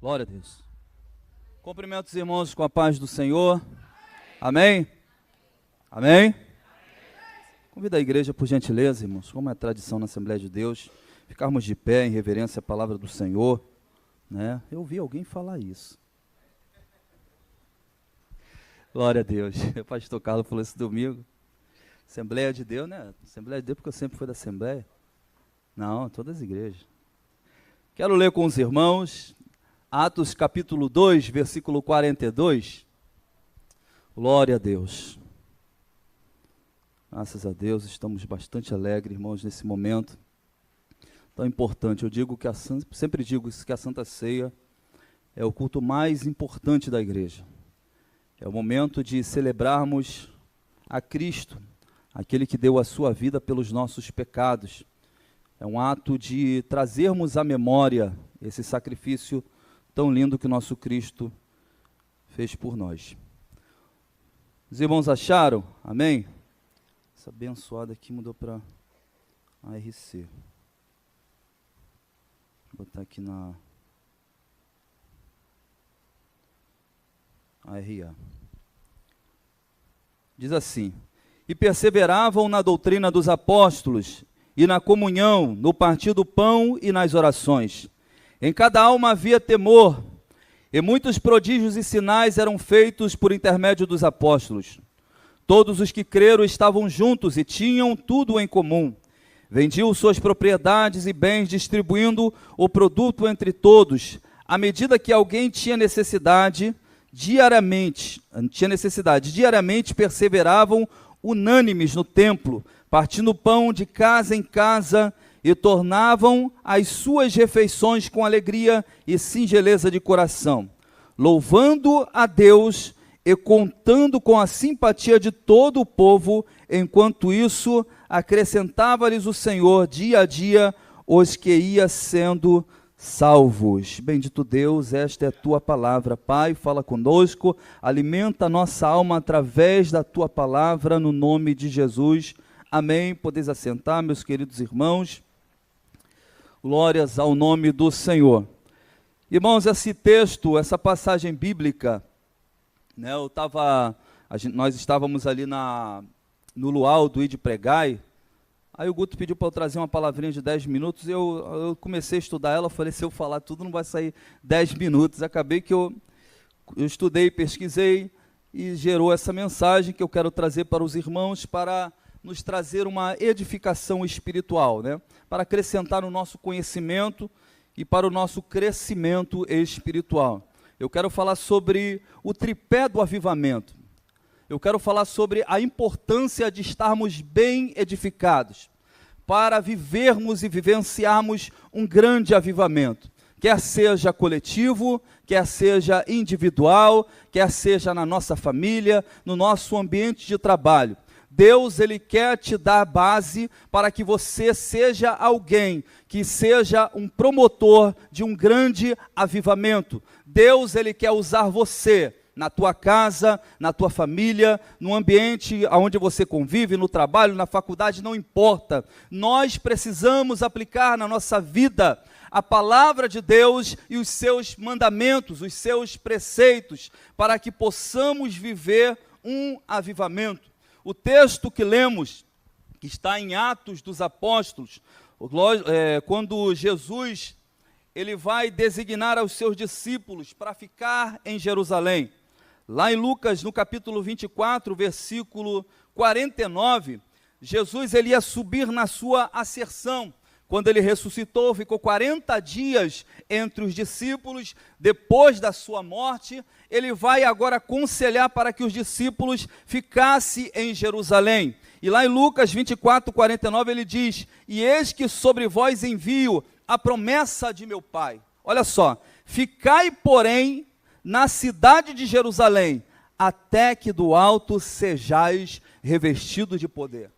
Glória a Deus. Cumprimento os irmãos com a paz do Senhor. Amém? Amém? Convido a igreja, por gentileza, irmãos, como é tradição na Assembleia de Deus, ficarmos de pé em reverência à palavra do Senhor, né? Eu ouvi alguém falar isso. Glória a Deus. O pastor Carlos falou esse domingo. Assembleia de Deus, né? Assembleia de Deus, porque eu sempre fui da Assembleia. Não, todas as igrejas. Quero ler com os irmãos Atos capítulo 2, versículo 42. Glória a Deus. Graças a Deus, estamos bastante alegres, irmãos, nesse momento tão importante. Eu digo que sempre digo isso, que a Santa Ceia é o culto mais importante da igreja. É o momento de celebrarmos a Cristo, aquele que deu a sua vida pelos nossos pecados. É um ato de trazermos à memória esse sacrifício tão lindo que o nosso Cristo fez por nós. Os irmãos acharam? Amém? Essa abençoada aqui mudou para ARC. Vou botar aqui na ARA. Diz assim: e perseveravam na doutrina dos apóstolos, e na comunhão, no partir do pão e nas orações. Em cada alma havia temor, e muitos prodígios e sinais eram feitos por intermédio dos apóstolos. Todos os que creram estavam juntos e tinham tudo em comum. Vendiam suas propriedades e bens, distribuindo o produto entre todos, à medida que alguém tinha necessidade, diariamente perseveravam unânimes no templo, partindo pão de casa em casa, e tornavam as suas refeições com alegria e singeleza de coração, louvando a Deus e contando com a simpatia de todo o povo. Enquanto isso, acrescentava-lhes o Senhor dia a dia os que iam sendo salvos. Bendito Deus, esta é a tua palavra. Pai, fala conosco, alimenta a nossa alma através da tua palavra, no nome de Jesus. Amém. Podeis assentar, meus queridos irmãos. Glórias ao nome do Senhor. Irmãos, esse texto, essa passagem bíblica, né, nós estávamos ali no luau do Ide Pregai. Aí o Guto pediu para eu trazer uma palavrinha de 10 minutos, eu comecei a estudar ela, falei, se eu falar tudo não vai sair 10 minutos. Acabei que eu estudei, pesquisei e gerou essa mensagem que eu quero trazer para os irmãos, para nos trazer uma edificação espiritual, né? Para acrescentar no nosso conhecimento e para o nosso crescimento espiritual. Eu quero falar sobre o tripé do avivamento. Eu quero falar sobre a importância de estarmos bem edificados, para vivermos e vivenciarmos um grande avivamento, quer seja coletivo, quer seja individual, quer seja na nossa família, no nosso ambiente de trabalho. Deus, Ele quer te dar a base para que você seja alguém que seja um promotor de um grande avivamento. Deus, Ele quer usar você na tua casa, na tua família, no ambiente onde você convive, no trabalho, na faculdade, não importa. Nós precisamos aplicar na nossa vida a palavra de Deus e os seus mandamentos, os seus preceitos, para que possamos viver um avivamento. O texto que lemos, que está em Atos dos Apóstolos, quando Jesus ele vai designar aos seus discípulos para ficar em Jerusalém. Lá em Lucas, no capítulo 24, versículo 49, Jesus ele ia subir na sua ascensão. Quando ele ressuscitou, ficou 40 dias entre os discípulos. Depois da sua morte, ele vai agora aconselhar para que os discípulos ficassem em Jerusalém. E lá em Lucas 24, 49, ele diz: e eis que sobre vós envio a promessa de meu Pai. Olha só, ficai, porém, na cidade de Jerusalém, até que do alto sejais revestidos de poder.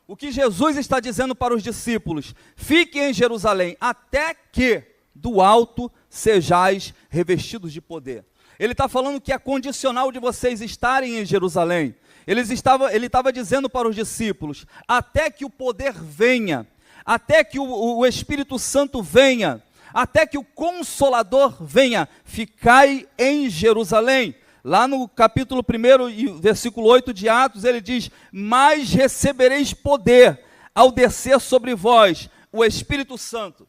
O que Jesus está dizendo para os discípulos: fiquem em Jerusalém, até que do alto sejais revestidos de poder. Ele está falando que é condicional de vocês estarem em Jerusalém. Ele estava dizendo para os discípulos, até que o poder venha, até que o Espírito Santo venha, até que o Consolador venha, ficai em Jerusalém. Lá no capítulo 1 e versículo 8 de Atos, ele diz: mas recebereis poder ao descer sobre vós o Espírito Santo,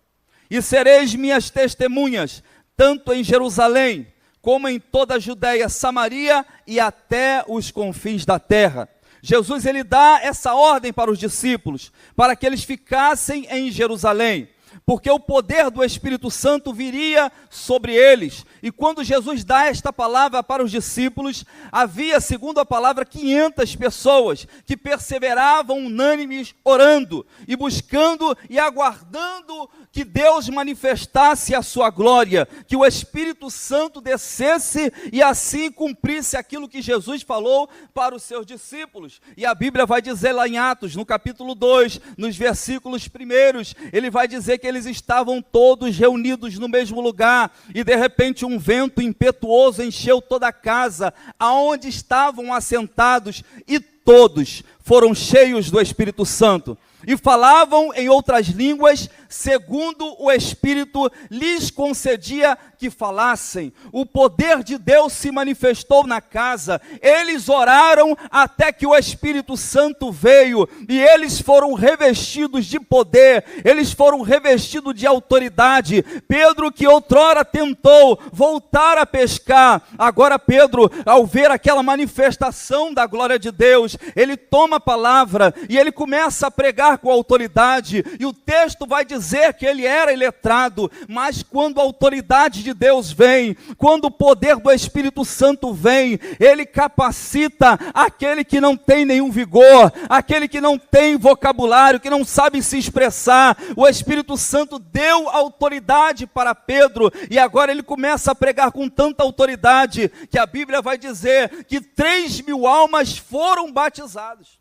e sereis minhas testemunhas, tanto em Jerusalém, como em toda a Judéia, Samaria e até os confins da terra. Jesus, ele dá essa ordem para os discípulos, para que eles ficassem em Jerusalém, porque o poder do Espírito Santo viria sobre eles. E quando Jesus dá esta palavra para os discípulos, havia, segundo a palavra, 500 pessoas que perseveravam unânimes, orando e buscando e aguardando que Deus manifestasse a sua glória, que o Espírito Santo descesse e assim cumprisse aquilo que Jesus falou para os seus discípulos. E a Bíblia vai dizer lá em Atos, no capítulo 2, nos versículos primeiros, ele vai dizer que eles estavam todos reunidos no mesmo lugar, e de repente um vento impetuoso encheu toda a casa, aonde estavam assentados, e todos foram cheios do Espírito Santo, e falavam em outras línguas, segundo o Espírito lhes concedia que falassem. O poder de Deus se manifestou na casa, eles oraram até que o Espírito Santo veio, e eles foram revestidos de poder, eles foram revestidos de autoridade. Pedro, que outrora tentou voltar a pescar, agora Pedro, ao ver aquela manifestação da glória de Deus, ele toma a palavra, e ele começa a pregar com autoridade, e o texto vai dizer que ele era iletrado, mas quando a autoridade de Deus vem, quando o poder do Espírito Santo vem, ele capacita aquele que não tem nenhum vigor, aquele que não tem vocabulário, que não sabe se expressar. O Espírito Santo deu autoridade para Pedro, e agora ele começa a pregar com tanta autoridade, que a Bíblia vai dizer que 3.000 almas foram batizadas.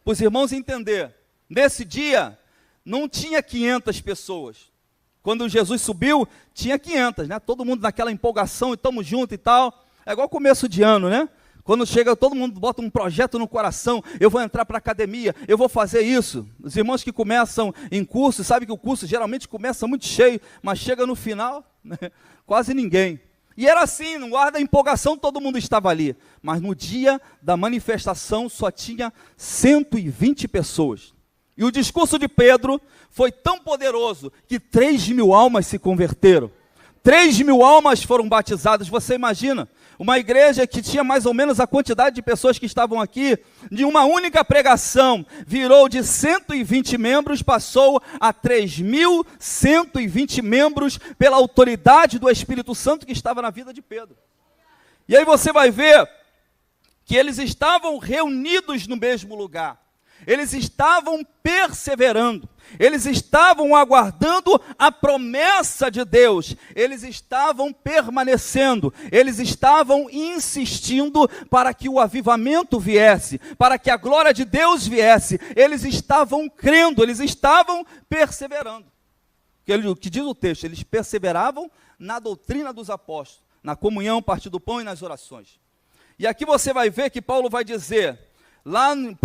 Para os irmãos entender, nesse dia, não tinha 500 pessoas. Quando Jesus subiu, tinha 500, né? Todo mundo naquela empolgação, e estamos juntos e tal. É igual começo de ano, né? Quando chega, todo mundo bota um projeto no coração. Eu vou entrar para a academia, eu vou fazer isso. Os irmãos que começam em curso, sabem que o curso geralmente começa muito cheio, mas chega no final, né? Quase ninguém. E era assim, no ar da empolgação todo mundo estava ali. Mas no dia da manifestação só tinha 120 pessoas. E o discurso de Pedro foi tão poderoso que 3.000 almas se converteram. 3.000 almas foram batizadas. Você imagina? Uma igreja que tinha mais ou menos a quantidade de pessoas que estavam aqui, de uma única pregação, virou de 120 membros, passou a 3.120 membros, pela autoridade do Espírito Santo que estava na vida de Pedro. E aí você vai ver que eles estavam reunidos no mesmo lugar. Eles estavam perseverando, eles estavam aguardando a promessa de Deus, eles estavam permanecendo, eles estavam insistindo para que o avivamento viesse, para que a glória de Deus viesse, eles estavam crendo, eles estavam perseverando. O que diz o texto? Eles perseveravam na doutrina dos apóstolos, na comunhão, partir do pão e nas orações. E aqui você vai ver que Paulo vai dizer, lá em 1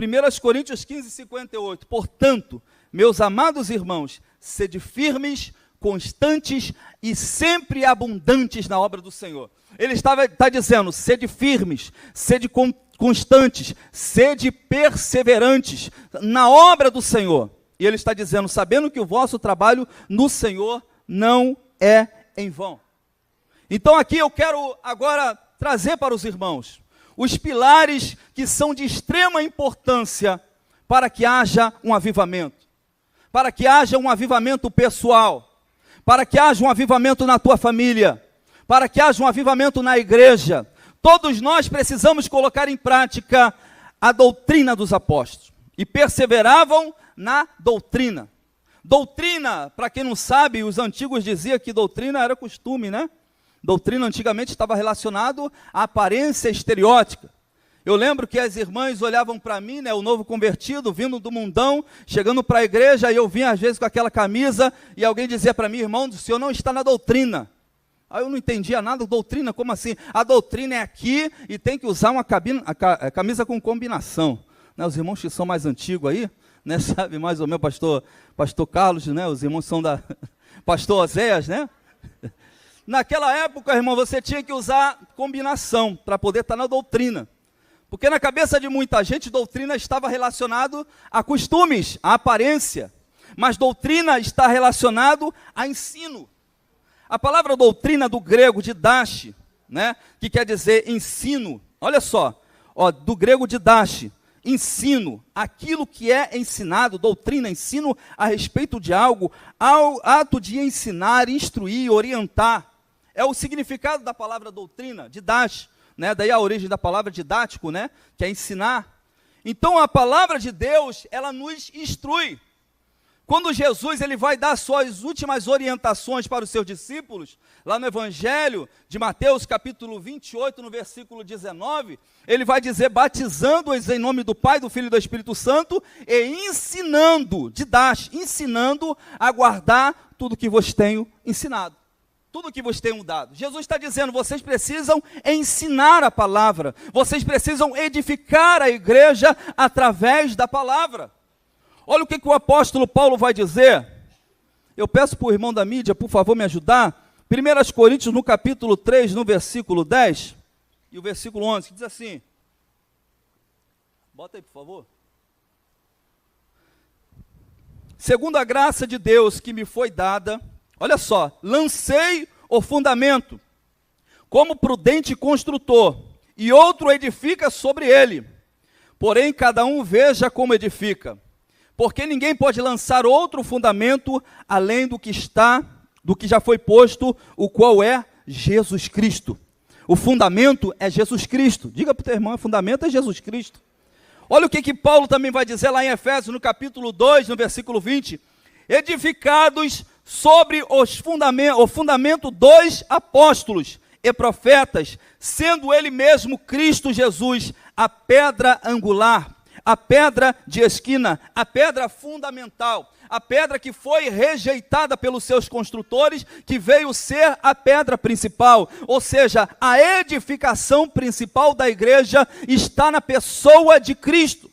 Coríntios 15, 58, portanto, meus amados irmãos, sede firmes, constantes e sempre abundantes na obra do Senhor. Ele está dizendo, sede firmes, sede constantes, sede perseverantes na obra do Senhor. E ele está dizendo, sabendo que o vosso trabalho no Senhor não é em vão. Então aqui eu quero agora trazer para os irmãos os pilares que são de extrema importância para que haja um avivamento, para que haja um avivamento pessoal, para que haja um avivamento na tua família, para que haja um avivamento na igreja. Todos nós precisamos colocar em prática a doutrina dos apóstolos, e perseveravam na doutrina. Doutrina, para quem não sabe, os antigos diziam que doutrina era costume, né? Doutrina antigamente estava relacionado à aparência estereótica. Eu lembro que as irmãs olhavam para mim, né, o novo convertido, vindo do mundão, chegando para a igreja, e eu vinha às vezes com aquela camisa, e alguém dizia para mim, irmão, o senhor não está na doutrina. Aí eu não entendia nada, doutrina, como assim? A doutrina é aqui, e tem que usar uma camisa com combinação. Né, os irmãos que são mais antigos aí, né, sabe mais ou menos, pastor Carlos, né, os irmãos são pastor Oséias, né? Naquela época, irmão, você tinha que usar combinação para poder estar na doutrina. Porque na cabeça de muita gente, doutrina estava relacionado a costumes, a aparência. Mas doutrina está relacionado a ensino. A palavra doutrina do grego didache, né, que quer dizer ensino. Olha só, do grego didache, ensino, aquilo que é ensinado, doutrina, ensino a respeito de algo, ao ato de ensinar, instruir, orientar. É o significado da palavra doutrina, didache, né, daí a origem da palavra didático, né, que é ensinar. Então a palavra de Deus, ela nos instrui. Quando Jesus ele vai dar suas últimas orientações para os seus discípulos, lá no Evangelho de Mateus, capítulo 28, no versículo 19, ele vai dizer, batizando-os em nome do Pai, do Filho e do Espírito Santo, e ensinando, ensinando a guardar tudo que vos tenho ensinado, tudo que vos tenho dado. Jesus está dizendo, vocês precisam ensinar a palavra, vocês precisam edificar a igreja através da palavra. Olha o que o apóstolo Paulo vai dizer. Eu peço para o irmão da mídia, por favor, me ajudar. 1 Coríntios, no capítulo 3, no versículo 10, e o versículo 11, que diz assim. Bota aí, por favor. Segundo a graça de Deus que me foi dada, olha só, lancei o fundamento, como prudente construtor, e outro edifica sobre ele. Porém, cada um veja como edifica. Porque ninguém pode lançar outro fundamento além do que já foi posto, o qual é Jesus Cristo. O fundamento é Jesus Cristo. Diga para o teu irmão, o fundamento é Jesus Cristo. Olha o que Paulo também vai dizer lá em Efésios, no capítulo 2, no versículo 20. Edificados sobre o fundamento dos apóstolos e profetas, sendo ele mesmo Cristo Jesus, a pedra angular, a pedra de esquina, a pedra fundamental, a pedra que foi rejeitada pelos seus construtores, que veio ser a pedra principal, ou seja, a edificação principal da igreja está na pessoa de Cristo.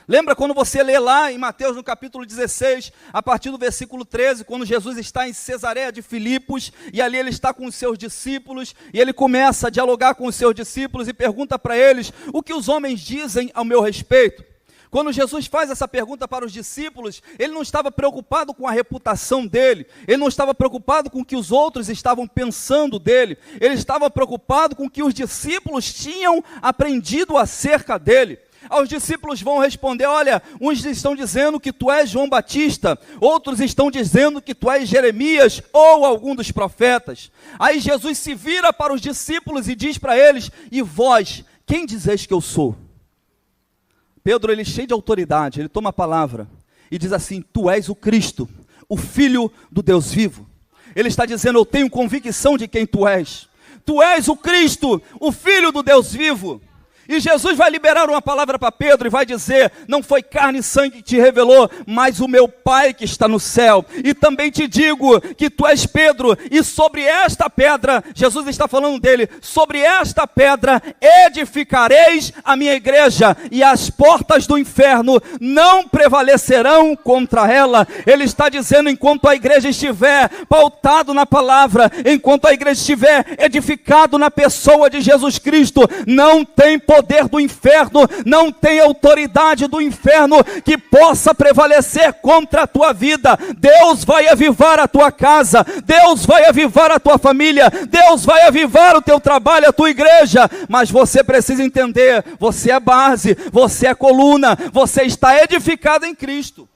Lembra quando você lê lá em Mateus no capítulo 16, a partir do versículo 13, quando Jesus está em Cesareia de Filipos, e ali ele está com os seus discípulos, e ele começa a dialogar com os seus discípulos e pergunta para eles, o que os homens dizem ao meu respeito? Quando Jesus faz essa pergunta para os discípulos, ele não estava preocupado com a reputação dele, ele não estava preocupado com o que os outros estavam pensando dele, ele estava preocupado com o que os discípulos tinham aprendido acerca dele. Os discípulos vão responder, olha, uns estão dizendo que tu és João Batista, outros estão dizendo que tu és Jeremias ou algum dos profetas. Aí Jesus se vira para os discípulos e diz para eles, e vós, quem dizeis que eu sou? Pedro, ele cheio de autoridade, ele toma a palavra e diz assim, tu és o Cristo, o Filho do Deus vivo. Ele está dizendo, eu tenho convicção de quem tu és o Cristo, o Filho do Deus vivo. E Jesus vai liberar uma palavra para Pedro e vai dizer, não foi carne e sangue que te revelou, mas o meu Pai que está no céu. E também te digo que tu és Pedro, e sobre esta pedra, Jesus está falando dele, sobre esta pedra edificareis a minha igreja, e as portas do inferno não prevalecerão contra ela. Ele está dizendo, enquanto a igreja estiver pautado na palavra, enquanto a igreja estiver edificado na pessoa de Jesus Cristo, não tem poder do inferno, não tem autoridade do inferno que possa prevalecer contra a tua vida. Deus vai avivar a tua casa, Deus vai avivar a tua família, Deus vai avivar o teu trabalho, a tua igreja, mas você precisa entender, você é base, você é coluna, você está edificado em Cristo.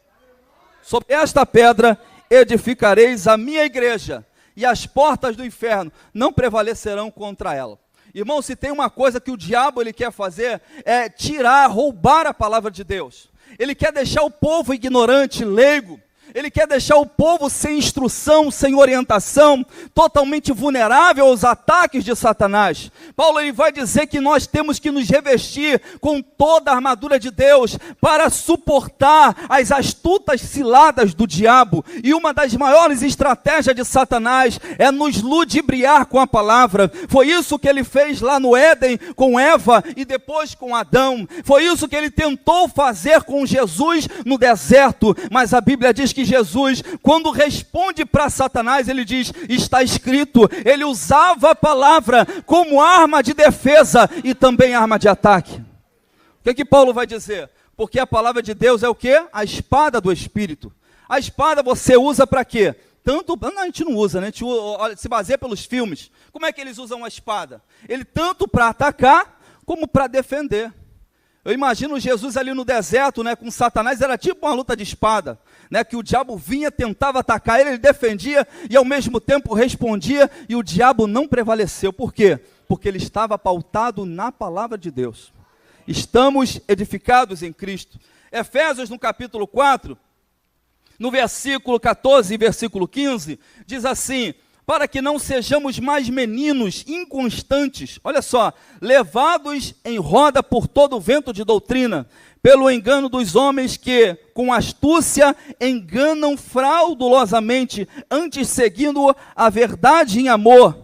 Sobre esta pedra edificareis a minha igreja, e as portas do inferno não prevalecerão contra ela. Irmão, se tem uma coisa que o diabo ele quer fazer, é tirar, roubar a palavra de Deus. Ele quer deixar o povo ignorante, leigo. Ele quer deixar o povo sem instrução, sem orientação, totalmente vulnerável aos ataques de Satanás. Paulo ele vai dizer que nós temos que nos revestir com toda a armadura de Deus para suportar as astutas ciladas do diabo. E uma das maiores estratégias de Satanás é nos ludibriar com a palavra. Foi isso que ele fez lá no Éden com Eva e depois com Adão. Foi isso que ele tentou fazer com Jesus no deserto. Mas a Bíblia diz que que Jesus, quando responde para Satanás, ele diz, está escrito. Ele usava a palavra como arma de defesa e também arma de ataque. O que Paulo vai dizer? Porque a palavra de Deus é o quê? A espada do Espírito. A espada você usa para quê? Tanto, não, a gente não usa, né? A gente se baseia pelos filmes. Como é que eles usam a espada? Ele tanto para atacar, como para defender. Eu imagino Jesus ali no deserto, né, com Satanás, era tipo uma luta de espada, né, que o diabo vinha, tentava atacar ele defendia, e ao mesmo tempo respondia, e o diabo não prevaleceu. Por quê? Porque ele estava pautado na palavra de Deus. Estamos edificados em Cristo. Efésios, no capítulo 4, no versículo 14 e versículo 15, diz assim, para que não sejamos mais meninos inconstantes, olha só, levados em roda por todo o vento de doutrina, pelo engano dos homens que, com astúcia, enganam fraudulosamente, antes seguindo a verdade em amor.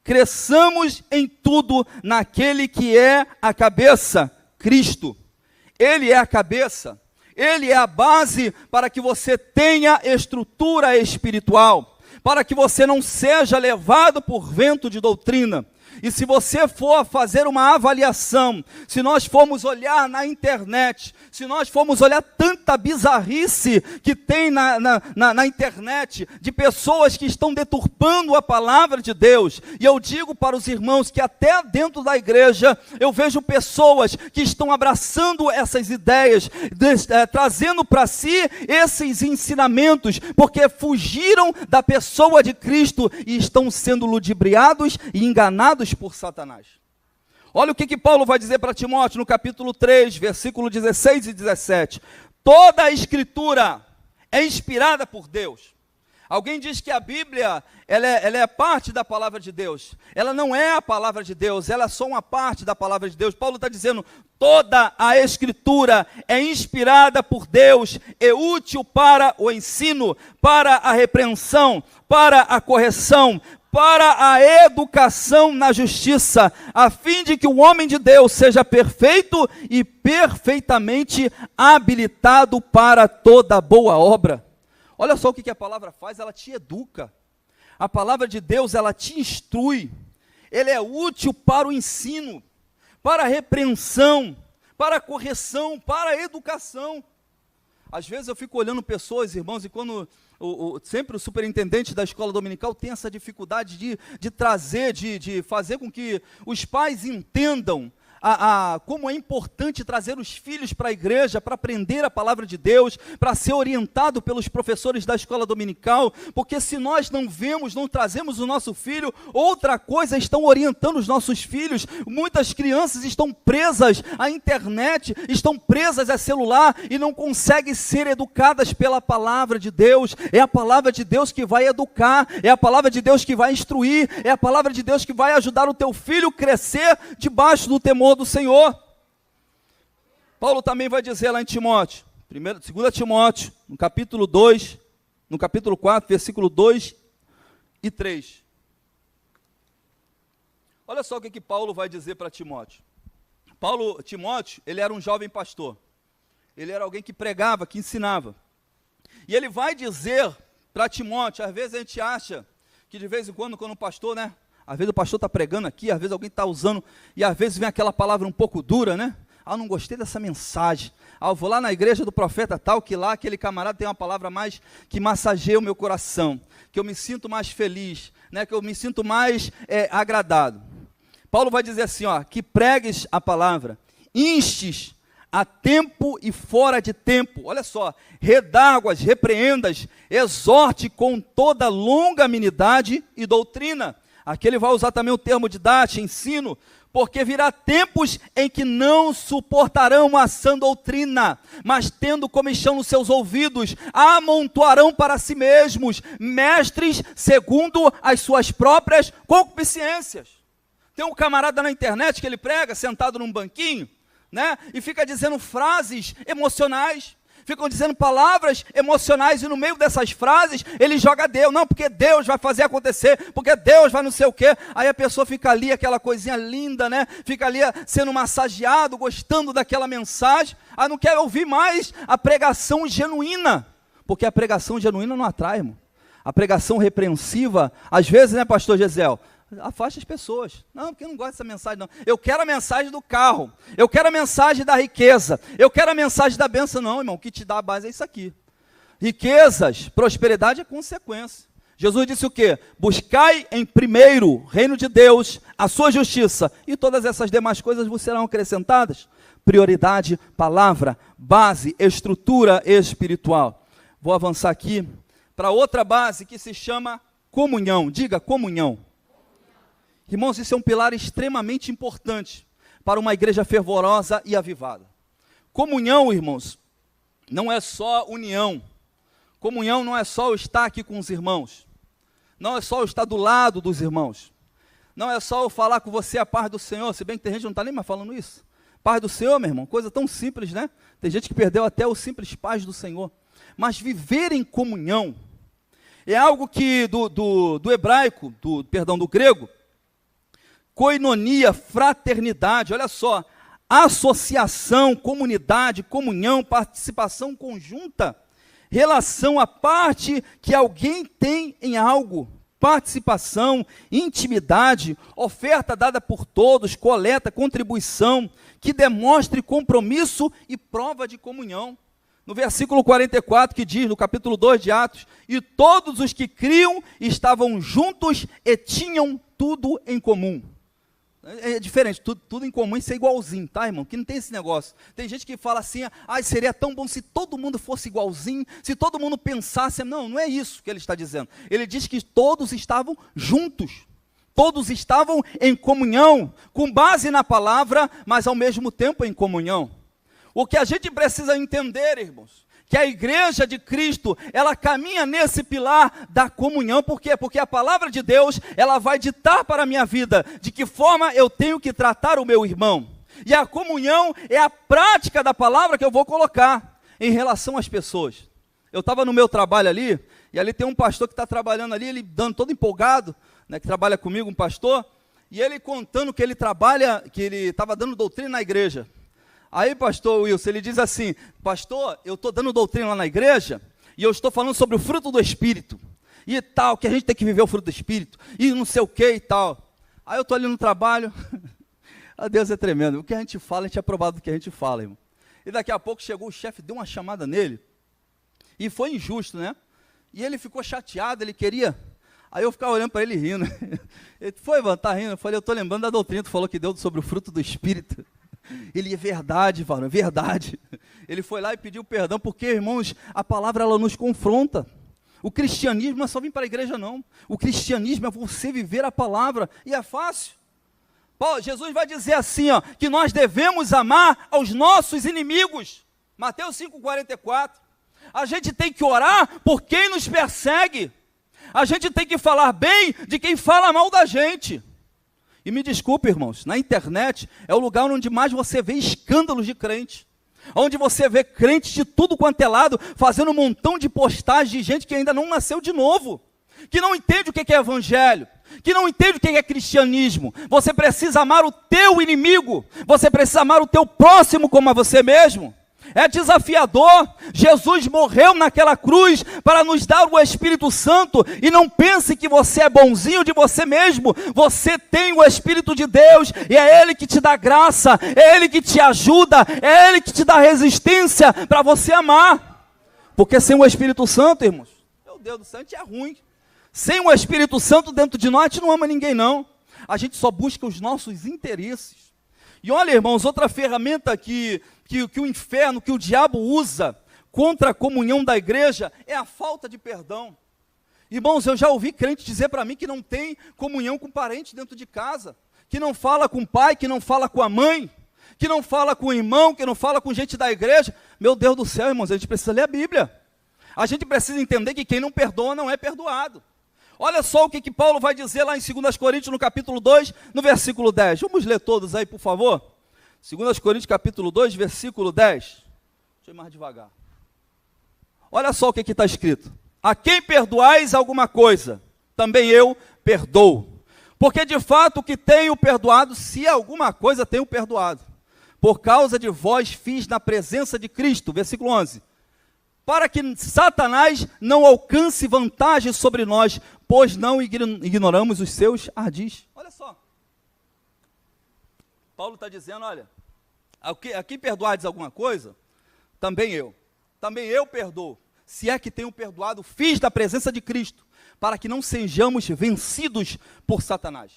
Cresçamos em tudo naquele que é a cabeça, Cristo. Ele é a cabeça, ele é a base para que você tenha estrutura espiritual, para que você não seja levado por vento de doutrina. E se você for fazer uma avaliação, se nós formos olhar na internet, se nós formos olhar tanta bizarrice que tem na internet, de pessoas que estão deturpando a palavra de Deus, e eu digo para os irmãos que até dentro da igreja, eu vejo pessoas que estão abraçando essas ideias, trazendo para si esses ensinamentos, porque fugiram da pessoa de Cristo e estão sendo ludibriados e enganados por Satanás. Olha o que Paulo vai dizer para Timóteo no capítulo 3, versículo 16 e 17. Toda a escritura é inspirada por Deus. Alguém diz que a Bíblia, ela é parte da palavra de Deus. Ela não é a palavra de Deus, ela é só uma parte da palavra de Deus. Paulo está dizendo, toda a escritura é inspirada por Deus, é útil para o ensino, para a repreensão, para a correção, para a educação na justiça, a fim de que o homem de Deus seja perfeito e perfeitamente habilitado para toda boa obra. Olha só o que a palavra faz, ela te educa. A palavra de Deus, ela te instrui. Ele é útil para o ensino, para a repreensão, para a correção, para a educação. Às vezes eu fico olhando pessoas, irmãos, e quando sempre o superintendente da escola dominical tem essa dificuldade de trazer, de fazer com que os pais entendam como é importante trazer os filhos para a igreja, para aprender a palavra de Deus, para ser orientado pelos professores da escola dominical, porque se nós não vemos, não trazemos o nosso filho, outra coisa estão orientando os nossos filhos. Muitas crianças estão presas à internet, estão presas a celular e não conseguem ser educadas pela palavra de Deus. É a palavra de Deus que vai educar, é a palavra de Deus que vai instruir, é a palavra de Deus que vai ajudar o teu filho a crescer debaixo do temor do Senhor. Paulo também vai dizer lá em Timóteo, 2 Timóteo, no capítulo 2, no capítulo 4, versículo 2 e 3. Olha só o que Paulo vai dizer para Timóteo. Timóteo, ele era um jovem pastor. Ele era alguém que pregava, que ensinava. E ele vai dizer para Timóteo, às vezes a gente acha que de vez em quando o pastor, né? Às vezes o pastor está pregando aqui, às vezes alguém está usando, e às vezes vem aquela palavra um pouco dura, né? Ah, não gostei dessa mensagem. Ah, eu vou lá na igreja do profeta tal, que lá aquele camarada tem uma palavra mais que massageia o meu coração, que eu me sinto mais feliz, né? Que eu me sinto mais agradado. Paulo vai dizer assim, ó, que pregues a palavra, instes a tempo e fora de tempo, olha só, redarguas, repreendas, exorte com toda longanimidade e doutrina. Aqui ele vai usar também o termo didática, ensino, porque virá tempos em que não suportarão a sã doutrina, mas tendo comichão nos seus ouvidos, amontoarão para si mesmos mestres segundo as suas próprias concupiscências. Tem um camarada na internet que ele prega sentado num banquinho, né, e fica dizendo frases emocionais, ficam dizendo palavras emocionais, e no meio dessas frases, ele joga Deus, não, porque Deus vai fazer acontecer, porque Deus vai não sei o quê, aí a pessoa fica ali, aquela coisinha linda, né, fica ali sendo massageado, gostando daquela mensagem, não quer ouvir mais a pregação genuína, Porque a pregação genuína não atrai, irmão. A pregação repreensiva, às vezes, né, pastor Gesiel, afasta as pessoas. Não, porque eu não gosto dessa mensagem, não. Eu quero a mensagem do carro, eu quero a mensagem da riqueza, eu quero a mensagem da bênção. Não, irmão, o que te dá a base é isso aqui. Riquezas, prosperidade é consequência. Jesus disse o quê? Buscai em primeiro o reino de Deus, a sua justiça, e todas essas demais coisas vos serão acrescentadas. Prioridade, palavra, base, estrutura espiritual. Vou avançar aqui para outra base que se chama comunhão. Diga, comunhão. Irmãos, isso é um pilar extremamente importante para uma igreja fervorosa e avivada. Comunhão, irmãos, não é só união. Comunhão não é só eu estar aqui com os irmãos. Não é só eu estar do lado dos irmãos. Não é só eu falar com você a paz do Senhor, se bem que tem gente que não está nem mais falando isso. Paz do Senhor, meu irmão, coisa tão simples, né? Tem gente que perdeu até o simples paz do Senhor. Mas viver em comunhão é algo que do hebraico, do grego, koinonia, fraternidade, olha só, associação, comunidade, comunhão, participação conjunta, relação à parte que alguém tem em algo, participação, intimidade, oferta dada por todos, coleta, contribuição, que demonstre compromisso e prova de comunhão. No versículo 44 que diz, no capítulo 2 de Atos, e todos os que criam estavam juntos e tinham tudo em comum. É diferente, tudo em comum, isso é igualzinho, tá, irmão? Que não tem esse negócio. Tem gente que fala assim, seria tão bom se todo mundo fosse igualzinho, se todo mundo pensasse. Não, não é isso que ele está dizendo. Ele diz que todos estavam juntos, todos estavam em comunhão, com base na palavra, mas ao mesmo tempo em comunhão. O que a gente precisa entender, irmãos, que a igreja de Cristo, ela caminha nesse pilar da comunhão. Por quê? Porque a palavra de Deus, ela vai ditar para a minha vida de que forma eu tenho que tratar o meu irmão. E a comunhão é a prática da palavra que eu vou colocar em relação às pessoas. Eu estava no meu trabalho ali, e ali tem um pastor que está trabalhando ali, ele dando todo empolgado, né, que trabalha comigo, um pastor, e ele contando que ele trabalha, que ele estava dando doutrina na igreja. Aí, pastor Wilson, ele diz assim, pastor, eu estou dando doutrina lá na igreja, e eu estou falando sobre o fruto do Espírito, e tal, que a gente tem que viver o fruto do Espírito, e não sei o que e tal. Aí eu estou ali no trabalho, Deus é tremendo, o que a gente fala, a gente é provado do que a gente fala, irmão. E daqui a pouco chegou o chefe, deu uma chamada nele, e foi injusto, né? E ele ficou chateado, ele queria... Aí eu ficava olhando para ele rindo. Ele foi, mano, tá rindo? Eu falei, eu estou lembrando da doutrina, tu falou que deu sobre o fruto do Espírito. Ele, é verdade, varão, é verdade. Ele foi lá e pediu perdão, porque, irmãos, a palavra, ela nos confronta. O cristianismo não é só vir para a igreja, não. O cristianismo é você viver a palavra, e é fácil. Jesus vai dizer assim, ó, que nós devemos amar aos nossos inimigos. Mateus 5,44. A gente tem que orar por quem nos persegue. A gente tem que falar bem de quem fala mal da gente. E me desculpe, irmãos, na internet é o lugar onde mais você vê escândalos de crente. Onde você vê crentes de tudo quanto é lado, fazendo um montão de postagens de gente que ainda não nasceu de novo. Que não entende o que é evangelho. Que não entende o que é cristianismo. Você precisa amar o teu inimigo. Você precisa amar o teu próximo como a você mesmo. É desafiador. Jesus morreu naquela cruz para nos dar o Espírito Santo, e não pense que você é bonzinho de você mesmo. Você tem o Espírito de Deus, e é Ele que te dá graça, é Ele que te ajuda, é Ele que te dá resistência para você amar. Porque sem o Espírito Santo, irmãos, meu Deus do céu, a gente é ruim. Sem o Espírito Santo dentro de nós, a gente não ama ninguém, não. A gente só busca os nossos interesses. E olha, irmãos, outra ferramenta que o inferno, que o diabo usa contra a comunhão da igreja é a falta de perdão. Irmãos, eu já ouvi crente dizer para mim que não tem comunhão com parente dentro de casa, que não fala com o pai, que não fala com a mãe, que não fala com o irmão, que não fala com gente da igreja. Meu Deus do céu, irmãos, a gente precisa ler a Bíblia. A gente precisa entender que quem não perdoa não é perdoado. Olha só o que Paulo vai dizer lá em 2 Coríntios, no capítulo 2, no versículo 10. Vamos ler todos aí, por favor. 2 Coríntios, capítulo 2, versículo 10. Deixa eu ir mais devagar. Olha só o que está escrito. A quem perdoais alguma coisa, também eu perdoo. Porque de fato o que tenho perdoado, se alguma coisa tenho perdoado, por causa de vós fiz na presença de Cristo, versículo 11, para que Satanás não alcance vantagem sobre nós, pois não ignoramos os seus ardis. Olha só, Paulo está dizendo, olha, a quem perdoardes alguma coisa, também eu perdoo, se é que tenho perdoado, fiz da presença de Cristo, para que não sejamos vencidos por Satanás.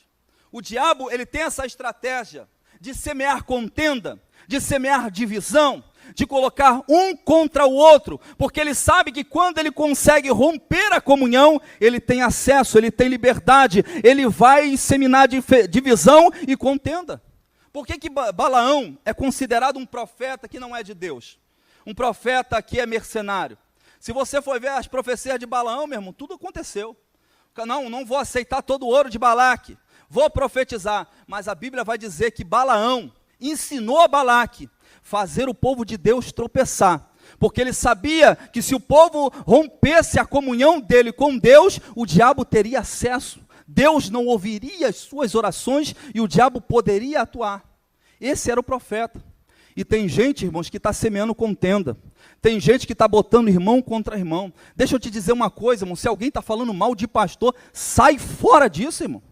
O diabo, ele tem essa estratégia de semear contenda, de semear divisão, de colocar um contra o outro, porque ele sabe que quando ele consegue romper a comunhão, ele tem acesso, ele tem liberdade, ele vai inseminar divisão e contenda. Por que Balaão é considerado um profeta que não é de Deus? Um profeta que é mercenário. Se você for ver as profecias de Balaão, meu irmão, tudo aconteceu. Não vou aceitar todo o ouro de Balaque, vou profetizar, mas a Bíblia vai dizer que Balaão ensinou a Balaque fazer o povo de Deus tropeçar, porque ele sabia que se o povo rompesse a comunhão dele com Deus, o diabo teria acesso, Deus não ouviria as suas orações e o diabo poderia atuar. Esse era o profeta. E tem gente, irmãos, que está semeando contenda, tem gente que está botando irmão contra irmão. Deixa eu te dizer uma coisa, irmão, se alguém está falando mal de pastor, sai fora disso, irmão.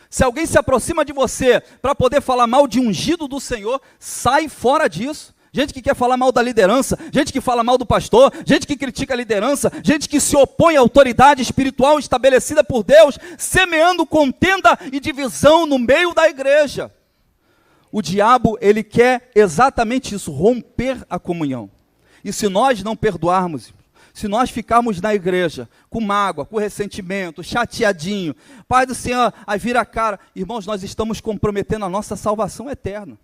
Se alguém se aproxima de você para poder falar mal de ungido do Senhor, sai fora disso. Gente que quer falar mal da liderança, gente que fala mal do pastor, gente que critica a liderança, gente que se opõe à autoridade espiritual estabelecida por Deus, semeando contenda e divisão no meio da igreja. O diabo, ele quer exatamente isso, romper a comunhão. E se nós não perdoarmos, se nós ficarmos na igreja com mágoa, com ressentimento, chateadinho, Pai do Senhor, aí vira a cara, irmãos, nós estamos comprometendo a nossa salvação eterna.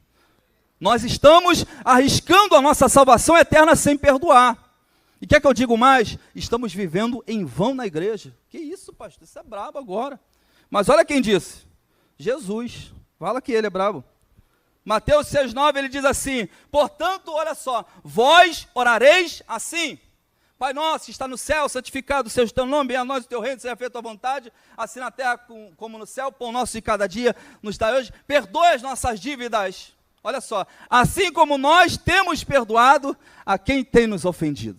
Nós estamos arriscando a nossa salvação eterna sem perdoar. E quer que eu digo mais? Estamos vivendo em vão na igreja. Que isso, pastor? Isso é brabo agora. Mas olha quem disse. Jesus. Fala que ele é brabo. Mateus 6,9, ele diz assim, portanto, olha só, vós orareis assim, Pai nosso, que está no céu, santificado seja o teu nome, venha a nós o teu reino, seja feita a tua vontade, assim na terra como no céu, pão nosso de cada dia nos dá hoje, perdoe as nossas dívidas, olha só, assim como nós temos perdoado a quem tem nos ofendido.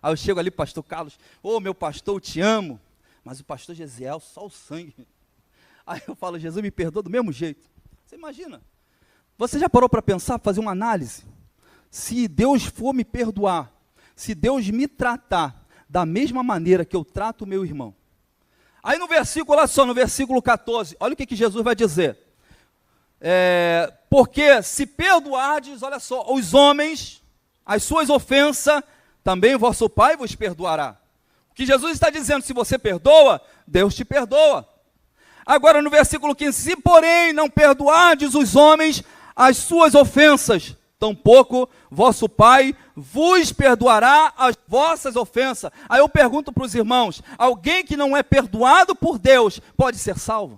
Aí eu chego ali, pastor Carlos, meu pastor, eu te amo, mas o pastor Gesiel, só o sangue. Aí eu falo, Jesus me perdoa do mesmo jeito. Você imagina? Você já parou para pensar, fazer uma análise? Se Deus for me perdoar, se Deus me tratar da mesma maneira que eu trato o meu irmão. Aí no versículo, olha só, no versículo 14, olha o que Jesus vai dizer. Porque se perdoardes, olha só, os homens, as suas ofensas, também vosso Pai vos perdoará. O que Jesus está dizendo, se você perdoa, Deus te perdoa. Agora no versículo 15, se porém não perdoardes os homens as suas ofensas, tampouco vosso Pai vos perdoará as vossas ofensas. Aí eu pergunto para os irmãos, alguém que não é perdoado por Deus pode ser salvo?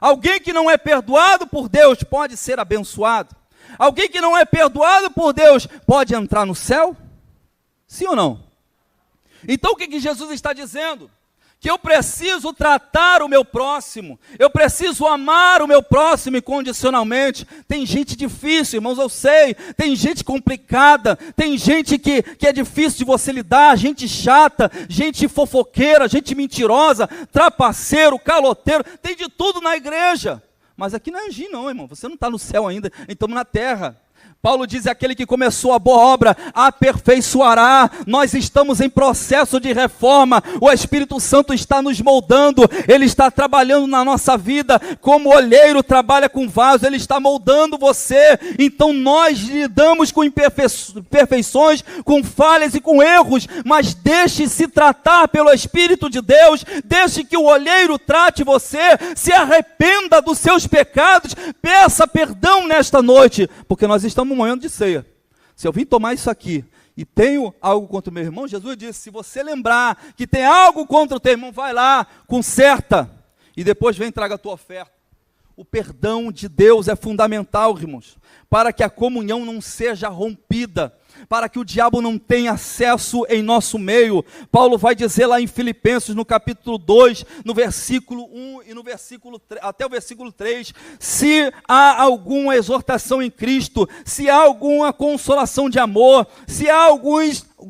Alguém que não é perdoado por Deus pode ser abençoado? Alguém que não é perdoado por Deus pode entrar no céu? Sim ou não? Então o que Jesus está dizendo? Que eu preciso tratar o meu próximo, eu preciso amar o meu próximo incondicionalmente. Tem gente difícil, irmãos, eu sei, tem gente complicada, tem gente que é difícil de você lidar, gente chata, gente fofoqueira, gente mentirosa, trapaceiro, caloteiro, tem de tudo na igreja. Mas aqui não é anjinho não, irmão, você não está no céu ainda, estamos na terra. Paulo diz, aquele que começou a boa obra, aperfeiçoará. Nós estamos em processo de reforma, o Espírito Santo está nos moldando, Ele está trabalhando na nossa vida, como o olheiro trabalha com vaso, Ele está moldando você. Então nós lidamos com imperfeições, com falhas e com erros, mas deixe-se tratar pelo Espírito de Deus, deixe que o olheiro trate você, se arrependa dos seus pecados, peça perdão nesta noite, porque nós estamos momento de ceia. Se eu vim tomar isso aqui e tenho algo contra o meu irmão, Jesus disse, se você lembrar que tem algo contra o teu irmão, vai lá, conserta, e depois vem e traga a tua oferta. O perdão de Deus é fundamental, irmãos, para que a comunhão não seja rompida, para que o diabo não tenha acesso em nosso meio. Paulo vai dizer lá em Filipenses, no capítulo 2, no versículo 1 e no versículo 3, até o versículo 3, se há alguma exortação em Cristo, se há alguma consolação de amor, se há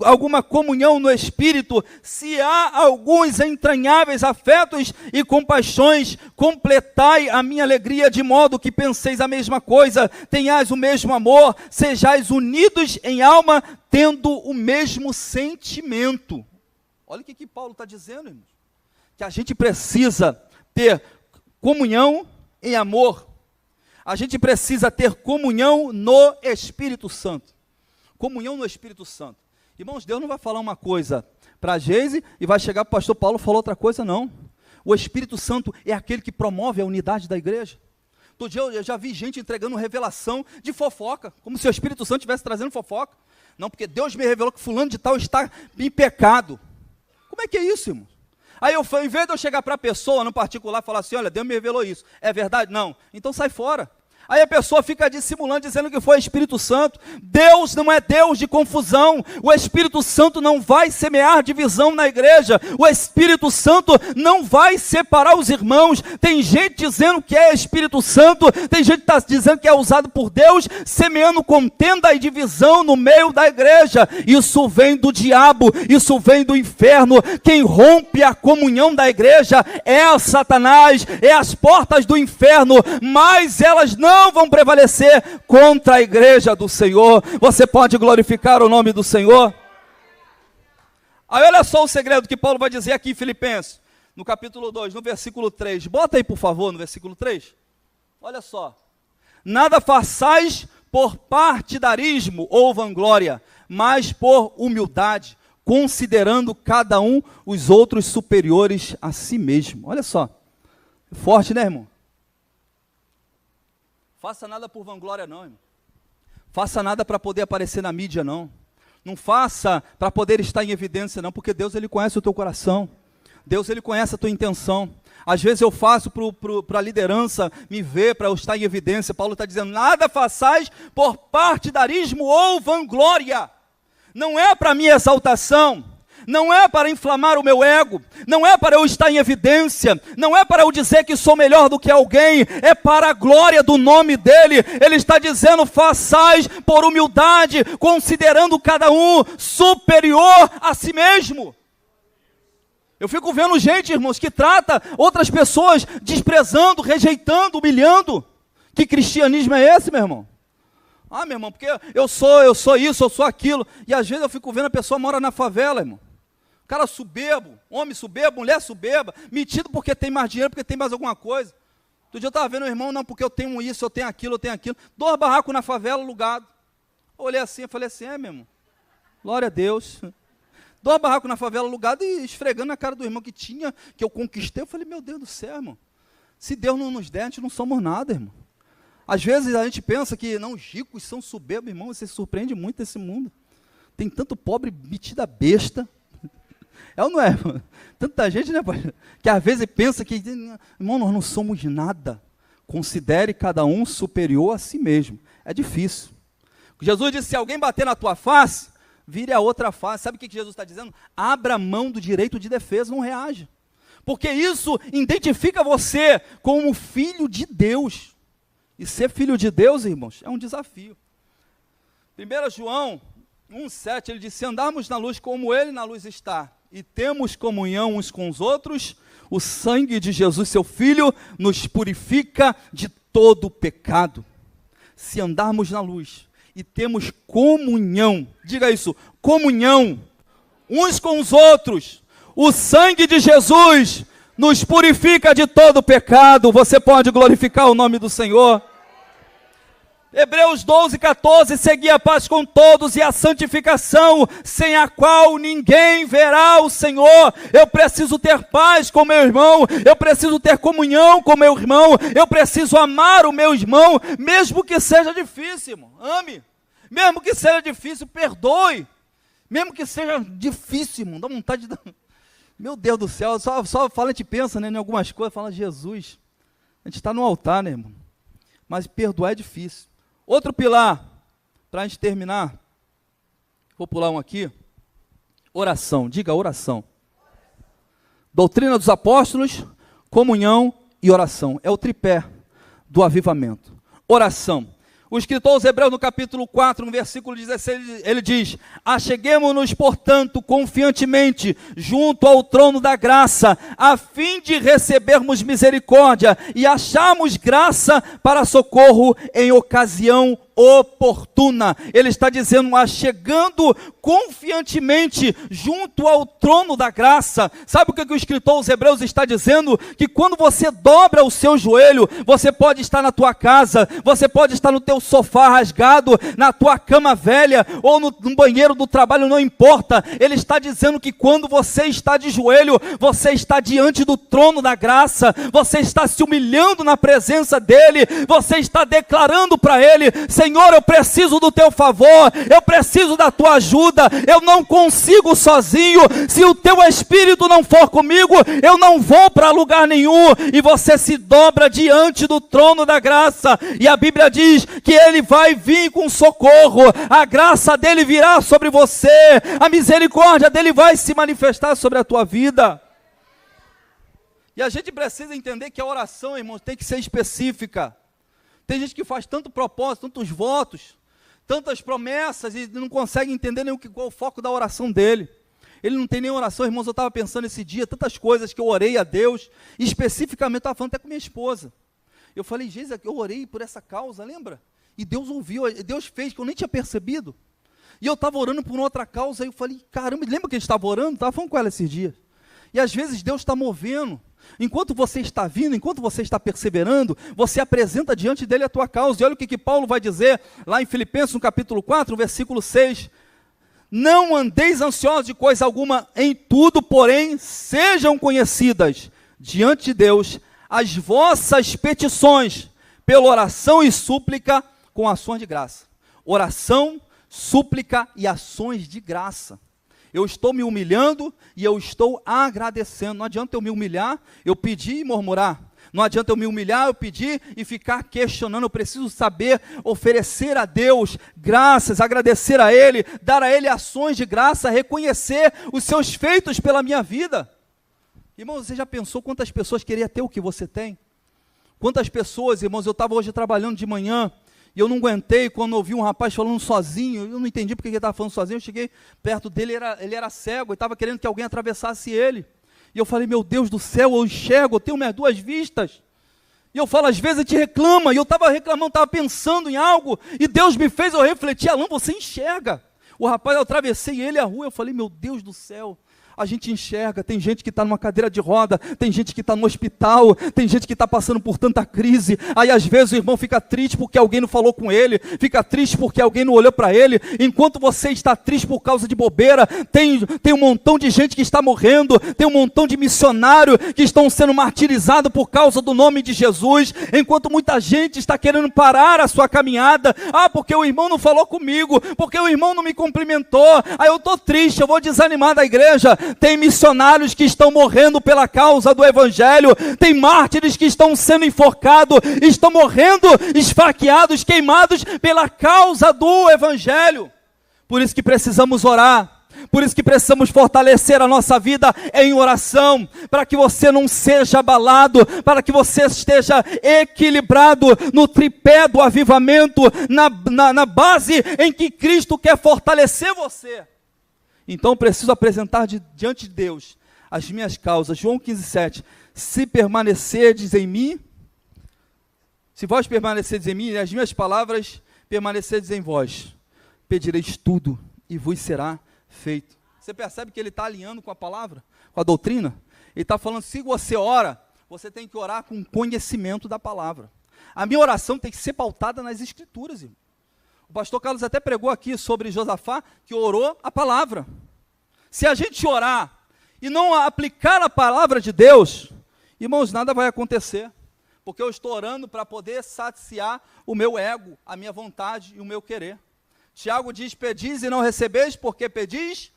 alguma comunhão no Espírito, se há alguns entranháveis afetos e compaixões, completai a minha alegria de modo que penseis a mesma coisa, tenhais o mesmo amor, sejais unidos em alma, tendo o mesmo sentimento. Olha o que Paulo está dizendo, irmãos. Que a gente precisa ter comunhão em amor. A gente precisa ter comunhão no Espírito Santo. Comunhão no Espírito Santo. Irmãos, Deus não vai falar uma coisa para a Geise e vai chegar para o pastor Paulo e falar outra coisa, não. O Espírito Santo é aquele que promove a unidade da igreja. Todo dia eu já vi gente entregando revelação de fofoca, como se o Espírito Santo estivesse trazendo fofoca. Não, porque Deus me revelou que fulano de tal está em pecado. Como é que é isso, irmão? Aí eu, em vez de eu chegar para a pessoa no particular e falar assim, olha, Deus me revelou isso, é verdade? Não, então sai fora. Aí a pessoa fica dissimulando, dizendo que foi o Espírito Santo. Deus não é Deus de confusão. O Espírito Santo não vai semear divisão na igreja. O Espírito Santo não vai separar os irmãos. Tem gente dizendo que é Espírito Santo, tem gente que está dizendo que é usado por Deus, semeando contenda e divisão no meio da igreja. Isso vem do diabo, isso vem do inferno. Quem rompe a comunhão da igreja é Satanás, é as portas do inferno, mas elas não vão prevalecer contra a igreja do Senhor. Você pode glorificar o nome do Senhor? Aí olha só o segredo que Paulo vai dizer aqui em Filipenses, no capítulo 2, no versículo 3. Bota aí, por favor, no versículo 3. Olha só. Nada façais por partidarismo ou vanglória, mas por humildade, considerando cada um os outros superiores a si mesmo. Olha só. Forte, né, irmão? Faça nada por vanglória não, irmão. Faça nada para poder aparecer na mídia não. Não faça para poder estar em evidência não, porque Deus ele conhece o teu coração. Deus ele conhece a tua intenção. Às vezes eu faço para a liderança me ver, para eu estar em evidência. Paulo está dizendo, nada façais por partidarismo ou vanglória. Não é para minha exaltação. Não é para inflamar o meu ego, não é para eu estar em evidência, não é para eu dizer que sou melhor do que alguém, é para a glória do nome dele. Ele está dizendo, façais por humildade, considerando cada um superior a si mesmo. Eu fico vendo gente, irmãos, que trata outras pessoas desprezando, rejeitando, humilhando. Que cristianismo é esse, meu irmão? Ah, meu irmão, porque eu sou isso, eu sou aquilo. E às vezes eu fico vendo a pessoa mora na favela, irmão. Cara soberbo, homem soberbo, mulher soberba, metido porque tem mais dinheiro, porque tem mais alguma coisa. Outro dia eu estava vendo o irmão, não, porque eu tenho isso, eu tenho aquilo. 2 barracos na favela, alugado. Eu olhei assim, eu falei assim, meu irmão, glória a Deus. 2 barracos na favela, alugado, e esfregando na cara do irmão que tinha, que eu conquistei. Eu falei, meu Deus do céu, irmão. Se Deus não nos der, a gente não somos nada, irmão. Às vezes a gente pensa que, não, os ricos são soberbos, irmão, você se surpreende muito nesse mundo. Tem tanto pobre metida besta. É ou não é, irmão? Tanta gente, né, pai? Que às vezes pensa que, irmão, nós não somos nada. Considere cada um superior a si mesmo. É difícil. Jesus disse, se alguém bater na tua face, vire a outra face. Sabe o que Jesus está dizendo? Abra mão do direito de defesa, não reaja. Porque isso identifica você como filho de Deus. E ser filho de Deus, irmãos, é um desafio. 1 João 1,7, ele diz, se andarmos na luz como ele na luz está, e temos comunhão uns com os outros, o sangue de Jesus, seu Filho, nos purifica de todo pecado. Se andarmos na luz e temos comunhão, diga isso, comunhão, uns com os outros, o sangue de Jesus nos purifica de todo pecado. Você pode glorificar o nome do Senhor? Hebreus 12:14, segui a paz com todos e a santificação, sem a qual ninguém verá o Senhor. Eu preciso ter paz com meu irmão, eu preciso ter comunhão com meu irmão, eu preciso amar o meu irmão, mesmo que seja difícil, irmão. Ame, mesmo que seja difícil, perdoe, mesmo que seja difícil, irmão, dá vontade de... Meu Deus do céu, só fala, a gente pensa, né, em algumas coisas, fala Jesus, a gente está no altar, né, irmão, mas perdoar é difícil. Outro pilar, para a gente terminar, vou pular um aqui, oração, diga oração. Doutrina dos apóstolos, comunhão e oração, é o tripé do avivamento. Oração, O escritor aos Hebreus, no capítulo 4, no versículo 16, ele diz: acheguemo-nos, portanto, confiantemente junto ao trono da graça, a fim de recebermos misericórdia e acharmos graça para socorro em ocasião oportuna. Ele está dizendo, chegando confiantemente junto ao trono da graça. Sabe o que o escritor aos Hebreus está dizendo? Que quando você dobra o seu joelho, você pode estar na tua casa, você pode estar no teu sofá rasgado, na tua cama velha, ou no banheiro do trabalho, não importa. Ele está dizendo que quando você está de joelho, você está diante do trono da graça, você está se humilhando na presença dele, você está declarando para ele: Senhor, eu preciso do teu favor, eu preciso da tua ajuda, eu não consigo sozinho, se o teu Espírito não for comigo, eu não vou para lugar nenhum. E você se dobra diante do trono da graça, e a Bíblia diz que ele vai vir com socorro, a graça dele virá sobre você, a misericórdia dele vai se manifestar sobre a tua vida. E a gente precisa entender que a oração, irmãos, tem que ser específica. Tem gente que faz tanto propósito, tantos votos, tantas promessas e não consegue entender nem qual é o foco da oração dele. Ele não tem nem oração, irmãos. Eu estava pensando esse dia, tantas coisas que eu orei a Deus, e especificamente eu estava falando até com minha esposa. Eu falei: Jesus, eu orei por essa causa, lembra? E Deus ouviu, Deus fez, que eu nem tinha percebido. E eu estava orando por outra causa, e eu falei: caramba, lembra que a gente estava orando? Estava falando com ela esses dias. E às vezes Deus está movendo. Enquanto você está vindo, enquanto você está perseverando, você apresenta diante dele a tua causa. E olha o que Paulo vai dizer lá em Filipenses, no capítulo 4, versículo 6. Não andeis ansiosos de coisa alguma, em tudo, porém, sejam conhecidas diante de Deus as vossas petições, pela oração e súplica com ações de graça. Oração, súplica e ações de graça. Eu estou me humilhando e eu estou agradecendo. Não adianta eu me humilhar, eu pedir e murmurar. Não adianta eu me humilhar, eu pedir e ficar questionando. Eu preciso saber oferecer a Deus graças, agradecer a Ele, dar a Ele ações de graça, reconhecer os seus feitos pela minha vida. Irmãos, você já pensou quantas pessoas queriam ter o que você tem? Quantas pessoas, irmãos, eu estava hoje trabalhando de manhã, e eu não aguentei quando ouvi um rapaz falando sozinho. Eu não entendi porque ele estava falando sozinho. Eu cheguei perto dele, ele era cego, e estava querendo que alguém atravessasse ele. E eu falei: meu Deus do céu, eu enxergo, eu tenho minhas duas vistas. E eu falo: às vezes a gente reclama, e eu estava reclamando, estava pensando em algo, e Deus me fez eu refletir: Alan, você enxerga. O rapaz, eu atravessei ele a rua, eu falei: meu Deus do céu. A gente enxerga, tem gente que está numa cadeira de roda, tem gente que está no hospital, tem gente que está passando por tanta crise. Aí às vezes o irmão fica triste porque alguém não falou com ele, fica triste porque alguém não olhou para ele. Enquanto você está triste por causa de bobeira, tem um montão de gente que está morrendo, tem um montão de missionários que estão sendo martirizados por causa do nome de Jesus, enquanto muita gente está querendo parar a sua caminhada. Porque o irmão não falou comigo, porque o irmão não me cumprimentou, aí eu estou triste, eu vou desanimar da igreja. Tem missionários que estão morrendo pela causa do Evangelho, tem mártires que estão sendo enforcados, estão morrendo esfaqueados, queimados pela causa do Evangelho. Por isso que precisamos orar, por isso que precisamos fortalecer a nossa vida em oração, para que você não seja abalado, para que você esteja equilibrado no tripé do avivamento, na base em que Cristo quer fortalecer você. Então preciso apresentar diante de Deus as minhas causas. João 15,7. Se permanecerdes em mim, se vós permanecerdes em mim, as minhas palavras permanecerdes em vós, pedireis tudo e vos será feito. Você percebe que ele está alinhando com a palavra, com a doutrina? Ele está falando: se você ora, você tem que orar com conhecimento da palavra. A minha oração tem que ser pautada nas Escrituras, irmão. O pastor Carlos até pregou aqui sobre Josafá, que orou a palavra. Se a gente orar e não aplicar a palavra de Deus, irmãos, nada vai acontecer. Porque eu estou orando para poder saciar o meu ego, a minha vontade e o meu querer. Tiago diz: pedis e não recebeis, porque pedis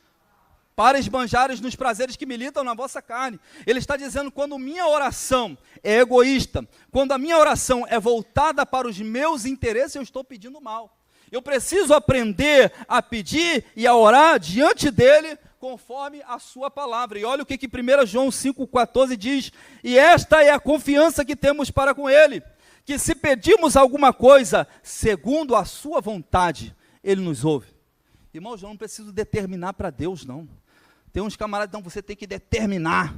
para esbanjares nos prazeres que militam na vossa carne. Ele está dizendo: quando minha oração é egoísta, quando a minha oração é voltada para os meus interesses, eu estou pedindo mal. Eu preciso aprender a pedir e a orar diante dele conforme a sua palavra. E olha o que 1 João 5,14 diz: e esta é a confiança que temos para com ele, que se pedimos alguma coisa segundo a sua vontade, Ele nos ouve. Irmãos, eu não preciso determinar para Deus, não. Tem uns camaradas, não, você tem que determinar.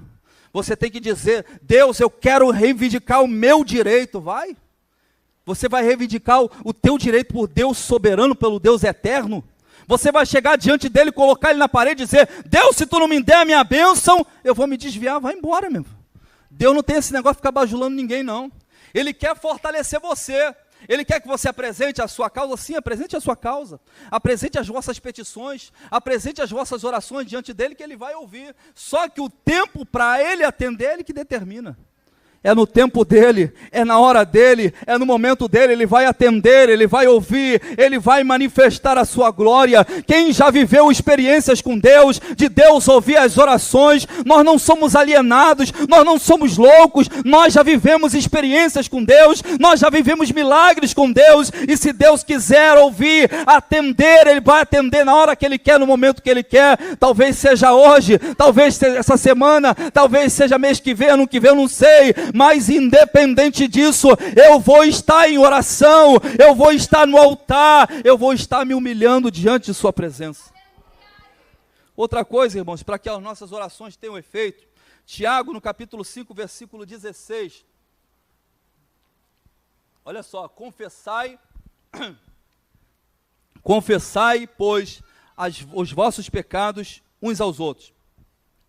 Você tem que dizer, Deus, eu quero reivindicar o meu direito. Vai. Você vai reivindicar o teu direito por Deus soberano, pelo Deus eterno. Você vai chegar diante dele, colocar ele na parede e dizer, Deus, se tu não me der a minha bênção, eu vou me desviar, vai embora, meu. Deus não tem esse negócio de ficar bajulando ninguém, não. Ele quer fortalecer você. Ele quer que você apresente a sua causa. Sim, apresente a sua causa. Apresente as vossas petições. Apresente as vossas orações diante dele, que ele vai ouvir. Só que o tempo para ele atender, é ele que determina. É no tempo dele, é na hora dele, é no momento dele, ele vai atender, ele vai ouvir, ele vai manifestar a sua glória. Quem já viveu experiências com Deus, de Deus ouvir as orações, nós não somos alienados, nós não somos loucos, nós já vivemos experiências com Deus, nós já vivemos milagres com Deus, e se Deus quiser ouvir, atender, ele vai atender na hora que ele quer, no momento que ele quer. Talvez seja hoje, talvez seja essa semana, talvez seja mês que vem, ano que vem, eu não sei, mas independente disso, eu vou estar em oração, eu vou estar no altar, eu vou estar me humilhando diante de sua presença. Outra coisa, irmãos, para que as nossas orações tenham efeito, Tiago, no capítulo 5, versículo 16, olha só, confessai, pois, os vossos pecados uns aos outros,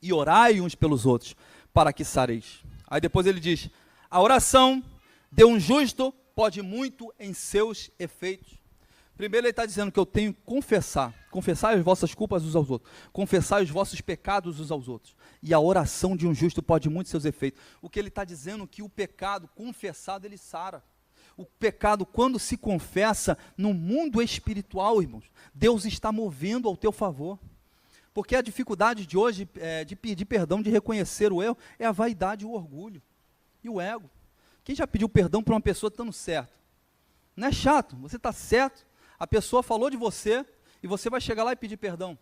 e orai uns pelos outros, para que sareis. Aí depois ele diz, a oração de um justo pode muito em seus efeitos. Primeiro ele está dizendo que eu tenho que confessar as vossas culpas uns aos outros, confessar os vossos pecados uns aos outros. E a oração de um justo pode muito em seus efeitos. O que ele está dizendo é que o pecado confessado, ele sara. O pecado, quando se confessa no mundo espiritual, irmãos, Deus está movendo ao teu favor. Porque a dificuldade de hoje, de pedir perdão, de reconhecer o erro, é a vaidade, o orgulho e o ego. Quem já pediu perdão para uma pessoa estando certo? Não é chato, você está certo, a pessoa falou de você, e você vai chegar lá e pedir perdão.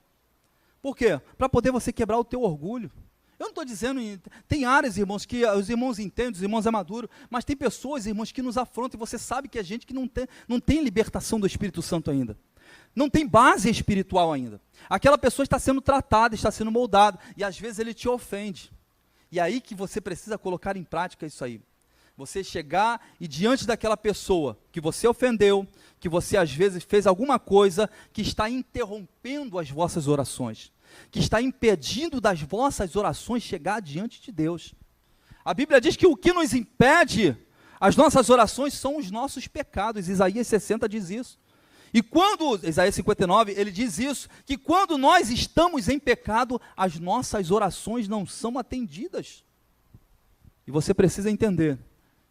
Por quê? Para poder você quebrar o teu orgulho. Eu não estou dizendo, tem áreas, irmãos, que os irmãos entendem, os irmãos é maduro, mas tem pessoas, irmãos, que nos afrontam, e você sabe que é gente que não tem libertação do Espírito Santo ainda. Não tem base espiritual ainda. Aquela pessoa está sendo tratada, está sendo moldada, e às vezes ele te ofende. E aí que você precisa colocar em prática isso aí. Você chegar e diante daquela pessoa que você ofendeu, que você às vezes fez alguma coisa que está interrompendo as vossas orações, que está impedindo das vossas orações chegar diante de Deus. A Bíblia diz que o que nos impede as nossas orações são os nossos pecados. Isaías 60 diz isso. E quando, Isaías 59, ele diz isso, que quando nós estamos em pecado, as nossas orações não são atendidas. E você precisa entender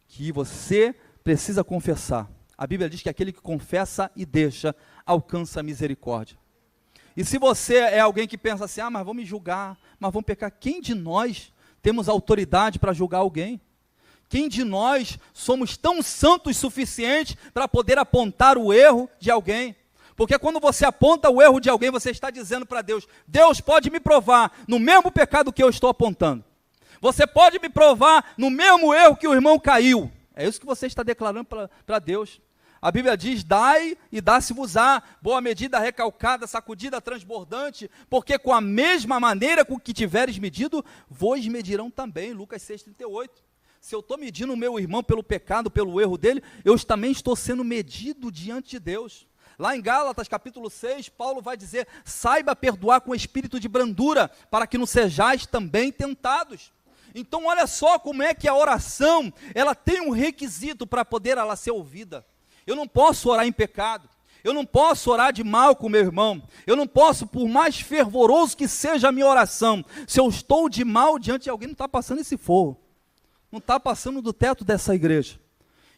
que você precisa confessar. A Bíblia diz que aquele que confessa e deixa, alcança a misericórdia. E se você é alguém que pensa assim, mas vão me julgar, mas vão pecar, quem de nós temos autoridade para julgar alguém? Quem de nós somos tão santos suficientes para poder apontar o erro de alguém? Porque quando você aponta o erro de alguém, você está dizendo para Deus, Deus pode me provar no mesmo pecado que eu estou apontando. Você pode me provar no mesmo erro que o irmão caiu. É isso que você está declarando para Deus. A Bíblia diz, dai e dá-se-vos-á, boa medida, recalcada, sacudida, transbordante, porque com a mesma maneira com que tiveres medido, vos medirão também. Lucas 6,38. Se eu estou medindo o meu irmão pelo pecado, pelo erro dele, eu também estou sendo medido diante de Deus. Lá em Gálatas capítulo 6, Paulo vai dizer, saiba perdoar com espírito de brandura, para que não sejais também tentados. Então olha só como é que a oração, ela tem um requisito para poder ela ser ouvida. Eu não posso orar em pecado, eu não posso orar de mal com meu irmão, eu não posso, por mais fervoroso que seja a minha oração, se eu estou de mal diante de alguém, não está passando esse fogo. Não está passando do teto dessa igreja.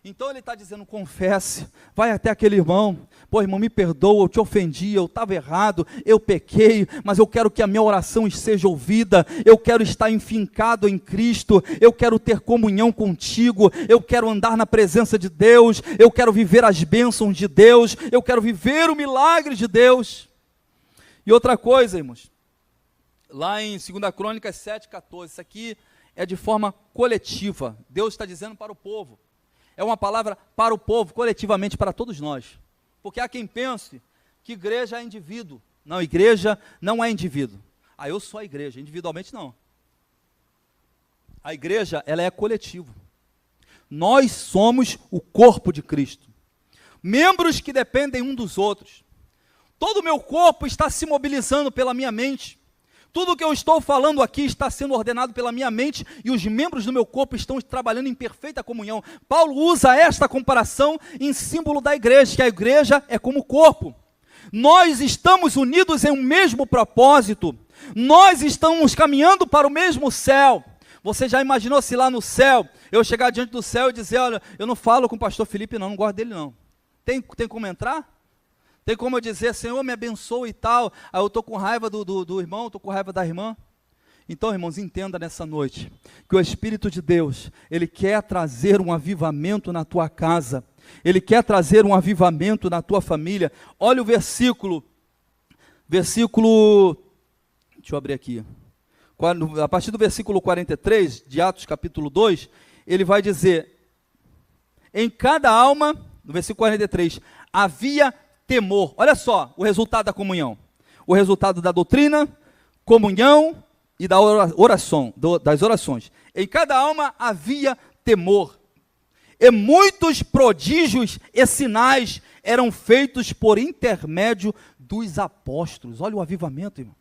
Então ele está dizendo, confesse, vai até aquele irmão, pô irmão, me perdoa, eu te ofendi, eu estava errado, eu pequei, mas eu quero que a minha oração seja ouvida, eu quero estar enfincado em Cristo, eu quero ter comunhão contigo, eu quero andar na presença de Deus, eu quero viver as bênçãos de Deus, eu quero viver o milagre de Deus. E outra coisa, irmãos, lá em 2 Crônicas 7,14, isso aqui é de forma coletiva, Deus está dizendo para o povo, é uma palavra para o povo, coletivamente para todos nós. Porque há quem pense que igreja é indivíduo. Não, igreja não é indivíduo. Eu sou a igreja, individualmente não. A igreja, ela é coletivo. Nós somos o corpo de Cristo. Membros que dependem um dos outros. Todo o meu corpo está se mobilizando pela minha mente. Tudo o que eu estou falando aqui está sendo ordenado pela minha mente e os membros do meu corpo estão trabalhando em perfeita comunhão. Paulo usa esta comparação em símbolo da igreja, que a igreja é como corpo. Nós estamos unidos em um mesmo propósito. Nós estamos caminhando para o mesmo céu. Você já imaginou se lá no céu, eu chegar diante do céu e dizer, olha, eu não falo com o pastor Felipe não gosto dele não. Tem como entrar? Tem como eu dizer, Senhor, me abençoe e tal, eu estou com raiva do irmão, estou com raiva da irmã. Então, irmãos, entenda nessa noite, que o Espírito de Deus, Ele quer trazer um avivamento na tua casa, Ele quer trazer um avivamento na tua família. Olha o versículo, deixa eu abrir aqui, a partir do versículo 43, de Atos capítulo 2, ele vai dizer, em cada alma, no versículo 43, havia temor. Olha só o resultado da comunhão. O resultado da doutrina, comunhão e das orações. Em cada alma havia temor. E muitos prodígios e sinais eram feitos por intermédio dos apóstolos. Olha o avivamento, irmão.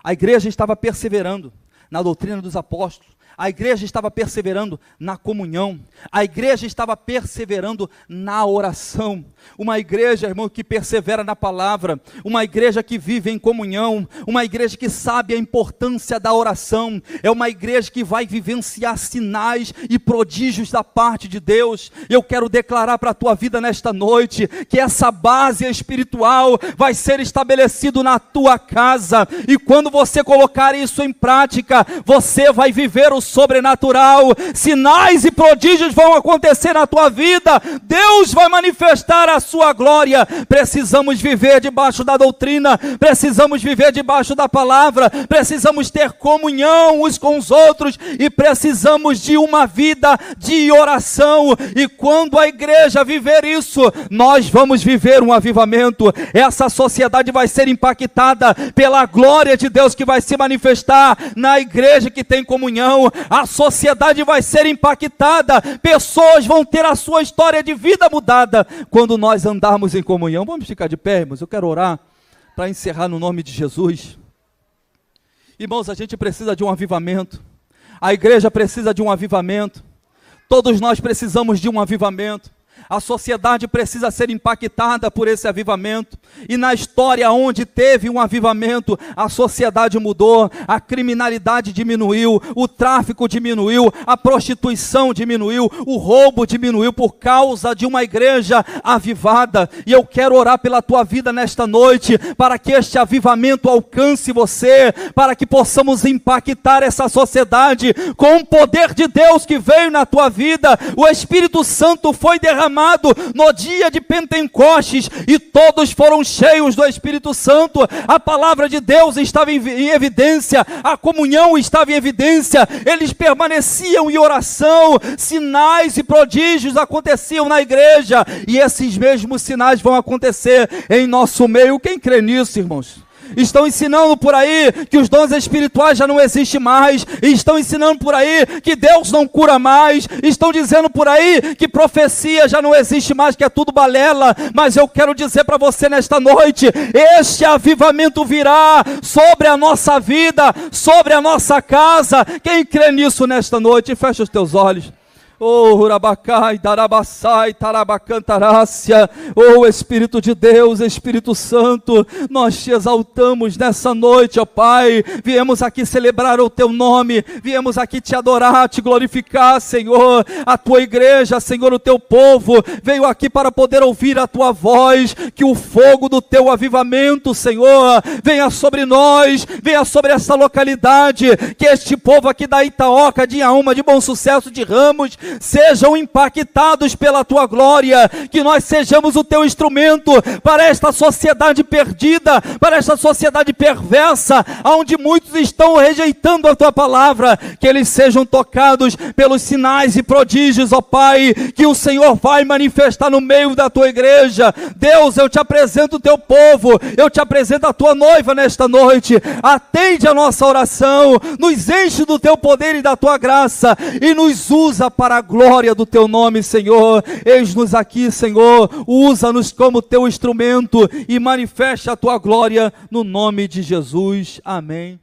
A igreja estava perseverando na doutrina dos apóstolos. A igreja estava perseverando na comunhão. A igreja estava perseverando na oração. Uma igreja, irmão, que persevera na palavra. Uma igreja que vive em comunhão. Uma igreja que sabe a importância da oração. É uma igreja que vai vivenciar sinais e prodígios da parte de Deus. Eu quero declarar para a tua vida nesta noite, que essa base espiritual vai ser estabelecido na tua casa. E quando você colocar isso em prática, você vai viver o sobrenatural, sinais e prodígios vão acontecer na tua vida, Deus vai manifestar a sua glória. Precisamos viver debaixo da doutrina, precisamos viver debaixo da palavra, precisamos ter comunhão uns com os outros e precisamos de uma vida de oração. E quando a igreja viver isso, nós vamos viver um avivamento. Essa sociedade vai ser impactada pela glória de Deus que vai se manifestar na igreja que tem comunhão. A sociedade vai ser impactada, pessoas vão ter a sua história de vida mudada quando nós andarmos em comunhão. Vamos ficar de pé, irmãos, eu quero orar para encerrar no nome de Jesus. Irmãos, a gente precisa de um avivamento, a igreja precisa de um avivamento, todos nós precisamos de um avivamento. A sociedade precisa ser impactada por esse avivamento. E na história onde teve um avivamento, a sociedade mudou, a criminalidade diminuiu, o tráfico diminuiu, a prostituição diminuiu, o roubo diminuiu por causa de uma igreja avivada. E eu quero orar pela tua vida nesta noite, para que este avivamento alcance você, para que possamos impactar essa sociedade com o poder de Deus que veio na tua vida. O Espírito Santo foi derramado no dia de Pentecostes e todos foram cheios do Espírito Santo. A palavra de Deus estava em evidência, a comunhão estava em evidência, eles permaneciam em oração, sinais e prodígios aconteciam na igreja, e esses mesmos sinais vão acontecer em nosso meio. Quem crê nisso, irmãos? Estão ensinando por aí que os dons espirituais já não existem mais, estão ensinando por aí que Deus não cura mais, estão dizendo por aí que profecia já não existe mais, que é tudo balela. Mas eu quero dizer para você nesta noite, este avivamento virá sobre a nossa vida, sobre a nossa casa. Quem crê nisso nesta noite? Fecha os teus olhos. Oh, Urabacai, Darabassai, Tarabacantarácia, oh Espírito de Deus, Espírito Santo, nós te exaltamos nessa noite, ó Pai. Viemos aqui celebrar o teu nome, viemos aqui te adorar, te glorificar, Senhor. A tua igreja, Senhor, o teu povo veio aqui para poder ouvir a tua voz. Que o fogo do teu avivamento, Senhor, venha sobre nós, venha sobre essa localidade. Que este povo aqui da Itaoca, de Inhaúma, de Bom Sucesso, de Ramos, sejam impactados pela tua glória, que nós sejamos o teu instrumento para esta sociedade perdida, para esta sociedade perversa, onde muitos estão rejeitando a tua palavra, que eles sejam tocados pelos sinais e prodígios, ó Pai, que o Senhor vai manifestar no meio da tua igreja. Deus, eu te apresento o teu povo, eu te apresento a tua noiva nesta noite. Atende a nossa oração, nos enche do teu poder e da tua graça, e nos usa para a glória do teu nome, Senhor. Eis-nos aqui, Senhor, usa-nos como teu instrumento e manifeste a tua glória no nome de Jesus. Amém.